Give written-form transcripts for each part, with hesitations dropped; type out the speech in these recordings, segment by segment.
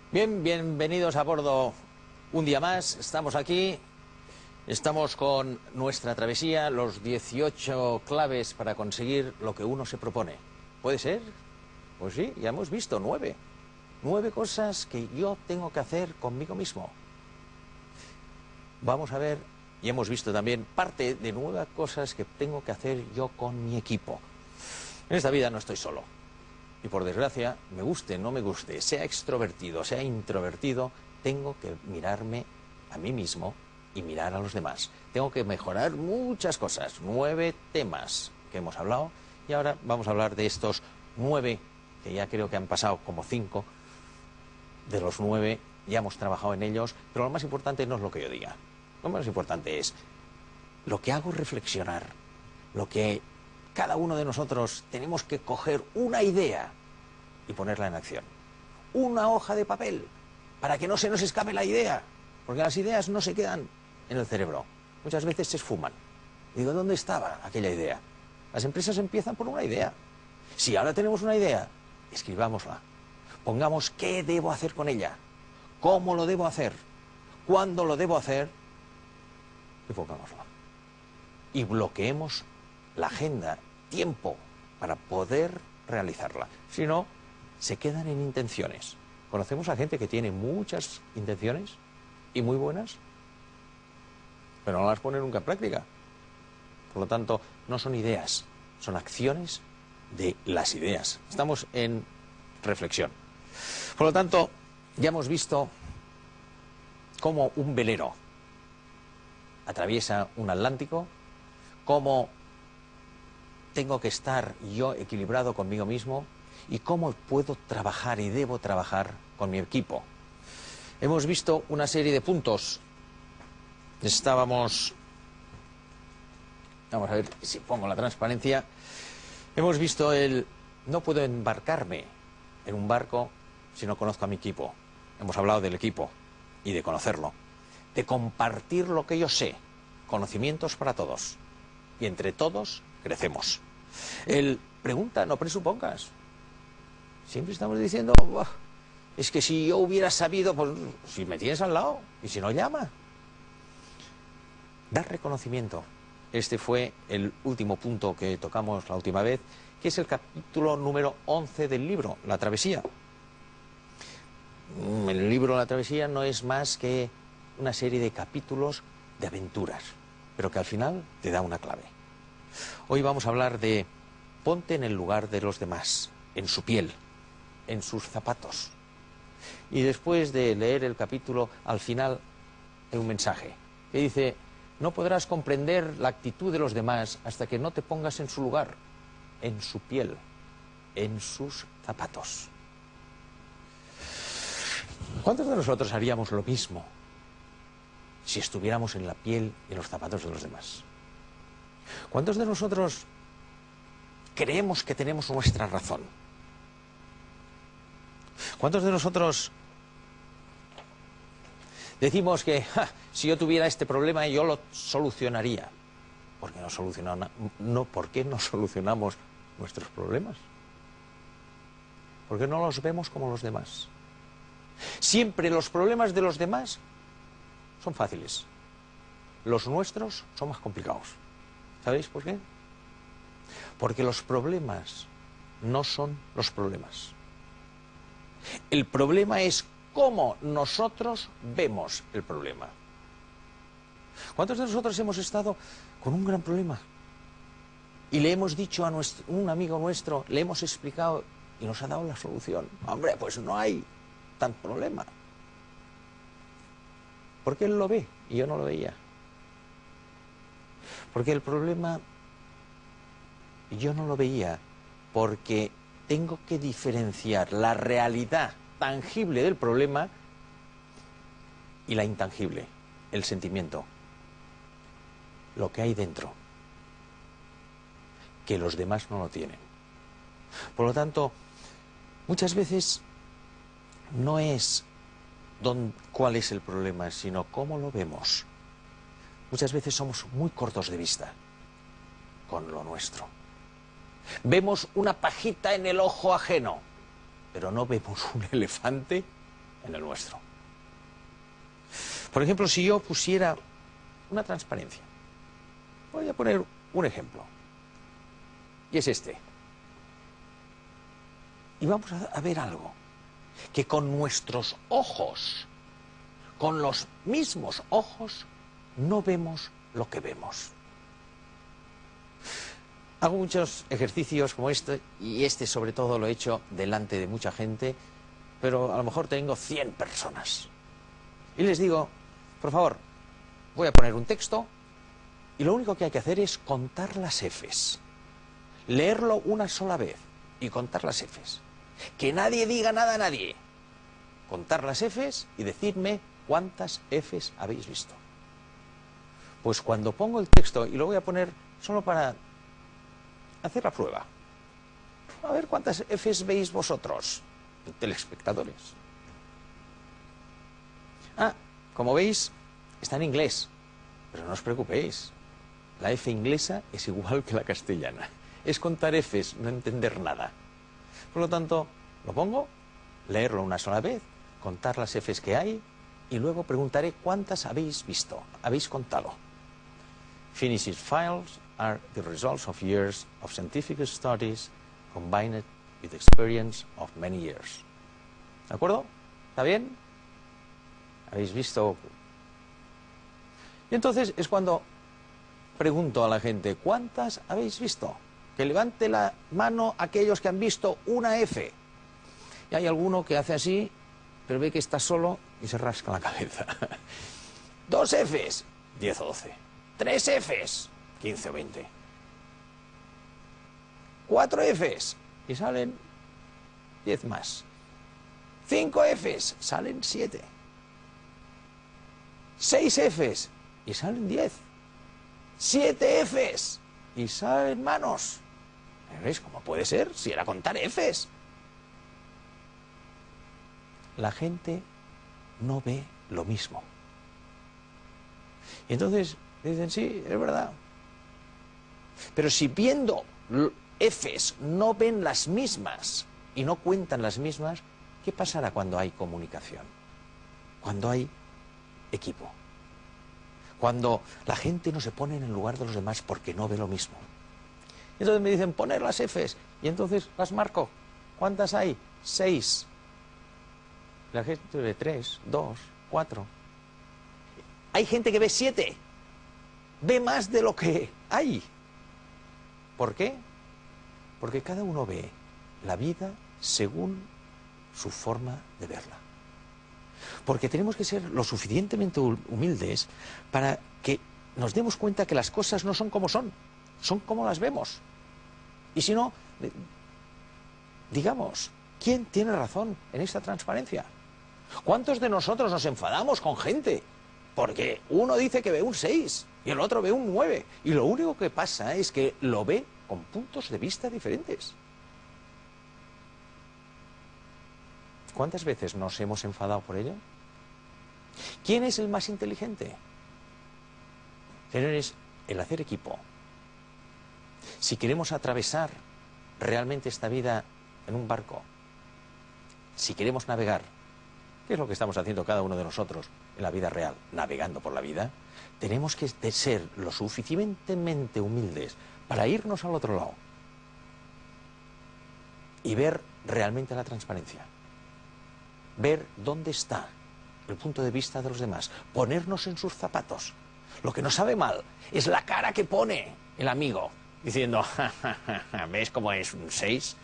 Bien, bienvenidos a bordo un día más. Estamos aquí, estamos con nuestra travesía, los 18 claves para conseguir lo que uno se propone. ¿Puede ser? Pues sí, ya hemos visto 9. 9 cosas que yo tengo que hacer conmigo mismo. Vamos a ver, y hemos visto también parte de 9 cosas que tengo que hacer yo con mi equipo. En esta vida no estoy solo. Y por desgracia, me guste, no me guste, sea extrovertido, sea introvertido, tengo que mirarme a mí mismo y mirar a los demás. Tengo que mejorar muchas cosas, 9 temas que hemos hablado, y ahora vamos a hablar de estos 9, que ya creo que han pasado como 5. De los 9 ya hemos trabajado en ellos, pero lo más importante no es lo que yo diga. Lo más importante es lo que hago reflexionar, lo que cada uno de nosotros tenemos que coger una idea y ponerla en acción. Una hoja de papel, para que no se nos escape la idea, porque las ideas no se quedan en el cerebro, muchas veces se esfuman. Y digo, ¿dónde estaba aquella idea? Las empresas empiezan por una idea. Si ahora tenemos una idea, escribámosla. Pongamos qué debo hacer con ella, cómo lo debo hacer, cuándo lo debo hacer, y pongámosla. Y bloqueemos la agenda, tiempo, para poder realizarla. Si no, se quedan en intenciones. Conocemos a gente que tiene muchas intenciones y muy buenas, pero no las pone nunca en práctica. Por lo tanto, no son ideas, son acciones de las ideas. Estamos en reflexión. Por lo tanto, ya hemos visto cómo un velero atraviesa un Atlántico, cómo tengo que estar yo equilibrado conmigo mismo y cómo puedo trabajar y debo trabajar con mi equipo. Hemos visto una serie de puntos. Vamos a ver si pongo la transparencia. Hemos visto no puedo embarcarme en un barco si no conozco a mi equipo. Hemos hablado del equipo y de conocerlo, de compartir lo que yo sé, conocimientos para todos, y entre todos crecemos. Pregunta, no presupongas. Siempre estamos diciendo, es que si yo hubiera sabido, pues si me tienes al lado, y si no, llama. Dar reconocimiento. Este fue el último punto que tocamos la última vez, que es el capítulo número 11 del libro, La Travesía. El libro La Travesía no es más que una serie de capítulos de aventuras, pero que al final te da una clave. Hoy vamos a hablar de ponte en el lugar de los demás, en su piel, en sus zapatos. Y después de leer el capítulo, al final hay un mensaje que dice, no podrás comprender la actitud de los demás hasta que no te pongas en su lugar, en su piel, en sus zapatos. ¿Cuántos de nosotros haríamos lo mismo si estuviéramos en la piel y en los zapatos de los demás? ¿Cuántos de nosotros creemos que tenemos nuestra razón? ¿Cuántos de nosotros decimos que si yo tuviera este problema yo lo solucionaría? ¿Por qué no solucionamos nuestros problemas? ¿Por qué no los vemos como los demás? Siempre los problemas de los demás son fáciles. Los nuestros son más complicados. ¿Sabéis por qué? Porque los problemas no son los problemas. El problema es cómo nosotros vemos el problema. ¿Cuántos de nosotros hemos estado con un gran problema? Y le hemos dicho a un amigo nuestro, le hemos explicado y nos ha dado la solución. Hombre, pues no hay tan problema. Porque él lo ve y yo no lo veía. Porque el problema yo no lo veía, porque tengo que diferenciar la realidad tangible del problema y la intangible, el sentimiento, lo que hay dentro, que los demás no lo tienen. Por lo tanto, muchas veces no es cuál es el problema, sino cómo lo vemos. Muchas veces somos muy cortos de vista con lo nuestro. Vemos una pajita en el ojo ajeno, pero no vemos un elefante en el nuestro. Por ejemplo, si yo pusiera una transparencia, voy a poner un ejemplo, y es este. Y vamos a ver algo, que con nuestros ojos, con los mismos ojos, no vemos lo que vemos. Hago muchos ejercicios como este, y este sobre todo lo he hecho delante de mucha gente, pero a lo mejor tengo 100 personas. Y les digo, por favor, voy a poner un texto, y lo único que hay que hacer es contar las Fs. Leerlo una sola vez y contar las Fs. Que nadie diga nada a nadie. Contar las Fs y decirme cuántas Fs habéis visto. Pues cuando pongo el texto, y lo voy a poner solo para hacer la prueba, a ver cuántas Fs veis vosotros, telespectadores. Como veis, está en inglés, pero no os preocupéis. La F inglesa es igual que la castellana. Es contar Fs, no entender nada. Por lo tanto, lo pongo, leerlo una sola vez, contar las Fs que hay, y luego preguntaré cuántas habéis visto, habéis contado. Finished files are the results of years of scientific studies combined with experience of many years. ¿De acuerdo? ¿Está bien? ¿Habéis visto? Y entonces es cuando pregunto a la gente, ¿cuántas habéis visto? Que levante la mano aquellos que han visto una F. Y hay alguno que hace así, pero ve que está solo y se rasca la cabeza. 2 Fs, 10 o 12. 3 Fs, 15 o 20. 4 Fs, y salen 10 más. 5 Fs, salen 7. 6 Fs, y salen 10. 7 Fs, y salen manos. ¿Veis cómo puede ser? Si era contar Fs. La gente no ve lo mismo. Y entonces dicen, sí, es verdad. Pero si viendo Fs no ven las mismas y no cuentan las mismas, ¿qué pasará cuando hay comunicación? Cuando hay equipo. Cuando la gente no se pone en el lugar de los demás porque no ve lo mismo. Entonces me dicen, poner las Fs, y entonces las marco. ¿Cuántas hay? 6. La gente ve 3, 2, 4. Hay gente que ve 7. Ve más de lo que hay. ¿Por qué? Porque cada uno ve la vida según su forma de verla. Porque tenemos que ser lo suficientemente humildes para que nos demos cuenta que las cosas no son como son como las vemos. Y si no, digamos, ¿quién tiene razón en esta transparencia? ¿Cuántos de nosotros nos enfadamos con gente? Porque uno dice que ve un 6 y el otro ve un 9. Y lo único que pasa es que lo ve con puntos de vista diferentes. ¿Cuántas veces nos hemos enfadado por ello? ¿Quién es el más inteligente? Señores, el hacer equipo. Si queremos atravesar realmente esta vida en un barco, si queremos navegar, ¿qué es lo que estamos haciendo cada uno de nosotros en la vida real, navegando por la vida? Tenemos que ser lo suficientemente humildes para irnos al otro lado y ver realmente la transparencia. Ver dónde está el punto de vista de los demás, ponernos en sus zapatos. Lo que nos sabe mal es la cara que pone el amigo, diciendo, ja, ja, ja, ja, ¿ves cómo es un 6?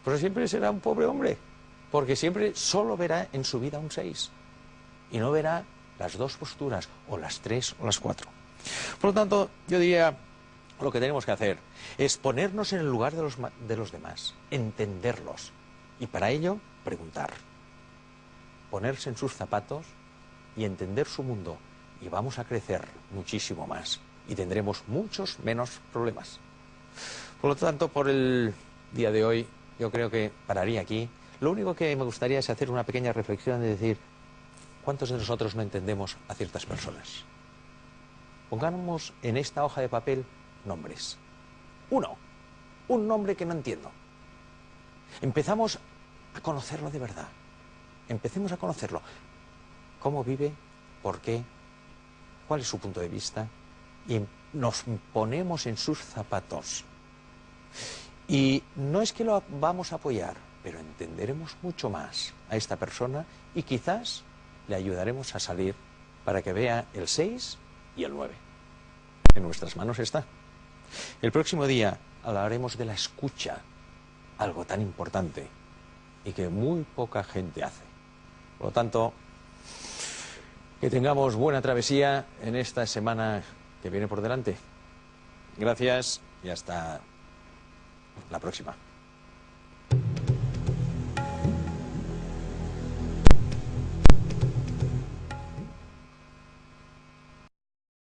Pero siempre será un pobre hombre, porque siempre solo verá en su vida un 6 y no verá las 2 posturas, o las 3 o las 4. Por lo tanto, yo diría, lo que tenemos que hacer es ponernos en el lugar de los demás, entenderlos, y para ello preguntar, ponerse en sus zapatos y entender su mundo, y vamos a crecer muchísimo más y tendremos muchos menos problemas. Por lo tanto, por el día de hoy, yo creo que pararía aquí. Lo único que me gustaría es hacer una pequeña reflexión de decir, ¿cuántos de nosotros no entendemos a ciertas personas? Pongamos en esta hoja de papel nombres. Un nombre que no entiendo. Empezamos a conocerlo de verdad. empecemos a conocerlo. ¿Cómo vive? ¿Por qué? ¿Cuál es su punto de vista? Y nos ponemos en sus zapatos. Y no es que lo vamos a apoyar, pero entenderemos mucho más a esta persona y quizás le ayudaremos a salir para que vea el 6 y el 9. En nuestras manos está. El próximo día hablaremos de la escucha, algo tan importante y que muy poca gente hace. Por lo tanto, que tengamos buena travesía en esta semana que viene por delante. Gracias y hasta la próxima.